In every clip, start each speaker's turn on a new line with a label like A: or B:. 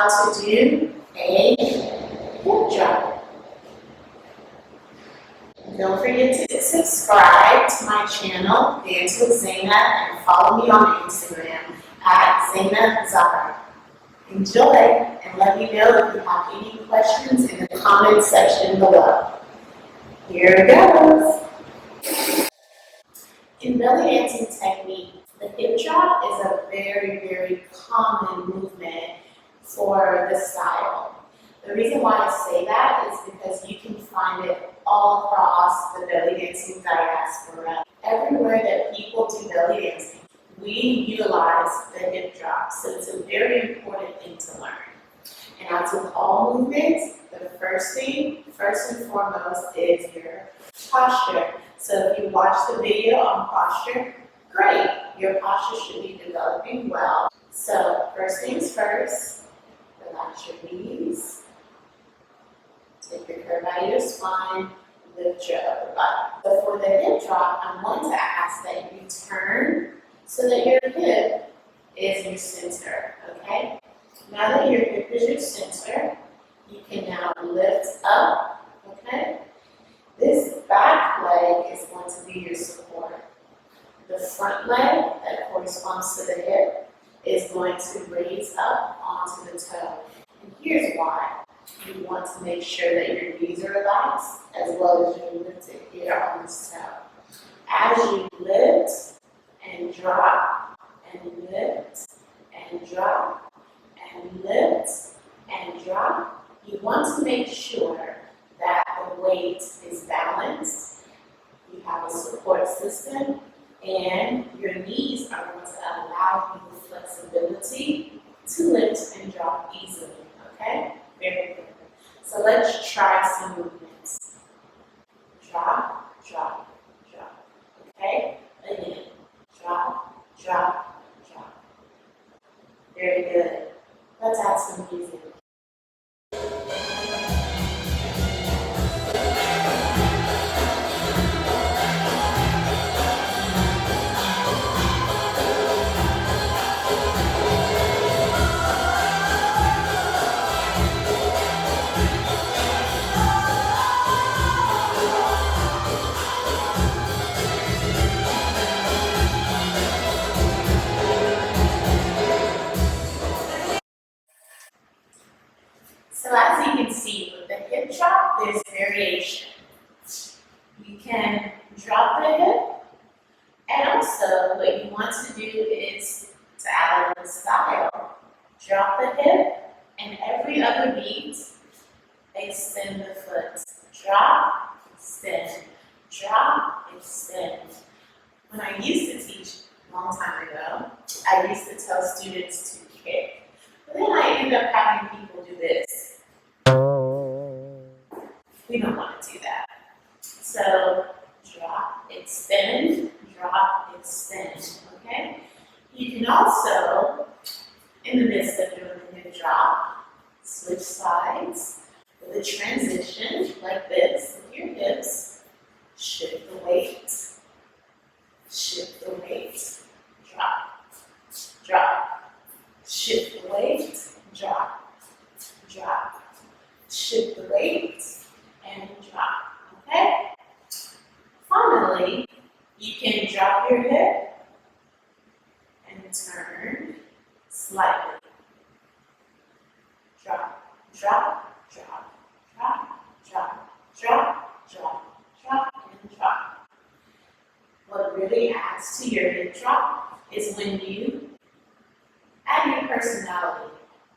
A: how to do a hip drop. Don't forget to subscribe to my channel, Dance with Zaina, and follow me on Instagram at Zaina Zahra. Enjoy, and let me know if you have any questions in the comment section below. Here it goes. In belly dancing technique, the hip drop is a very, very common movement for the style. The reason why I say that is because you can find it all across the belly dancing diaspora. Everywhere that people do belly dancing, we utilize the hip drop, so it's a very important thing to learn. And as with all movements, the first and foremost, is your posture. So if you watch the video on posture, great, your posture should be developing well. So first things first, relax your knees, take your curve out of your spine, lift your upper body. So for the hip drop, I'm going to ask that you turn so that your hip is your center, okay? Now that your hip is your center, you can now lift up, okay? This back leg is going to be your support. The front leg that corresponds to the hip is going to raise up onto the toe. And here's why. You want to make sure that your knees are relaxed as well as you lift it here on this toe. As you lift and drop and lift and drop and lift and drop, you want to make sure that the weight is balanced, you have a support system, and your knees are going to allow you the flexibility to lift and drop easily, okay? Very good. So let's try some movements. Drop, drop, drop, okay? Again, drop, drop, drop. Very good. Let's add some music. So as you can see, with the hip drop, there's variation. You can drop the hip, and also what you want to do is to add a style. Drop the hip, and every other beat, extend the foot. Drop, extend, drop, extend. When I used to teach a long time ago, I used to tell students to kick. But then I ended up having people do this. We don't want to do that. So drop, extend, okay? You can also, in the midst of doing the hip drop, switch sides with a transition like this with your hips. Shift the weight, drop, drop, shift the weight, drop, drop, shift the weight, and drop, okay? Finally, you can drop your hip and turn slightly. Drop, drop, drop, drop, drop, drop, drop, drop, and drop. What really adds to your hip drop is when you add your personality.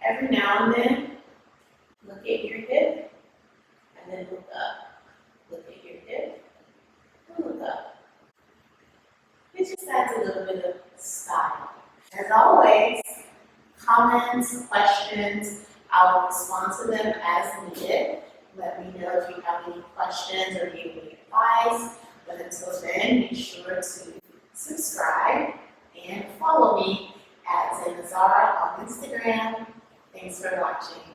A: Every now and then, look at your hip, and then look up. Look at your hip, and look up. It just adds a little bit of style. As always, comments, questions, I will respond to them as needed. Let me know if you have any questions or need any advice. But until then, be sure to subscribe and follow me at Zaina Zahra on Instagram. Thanks for watching.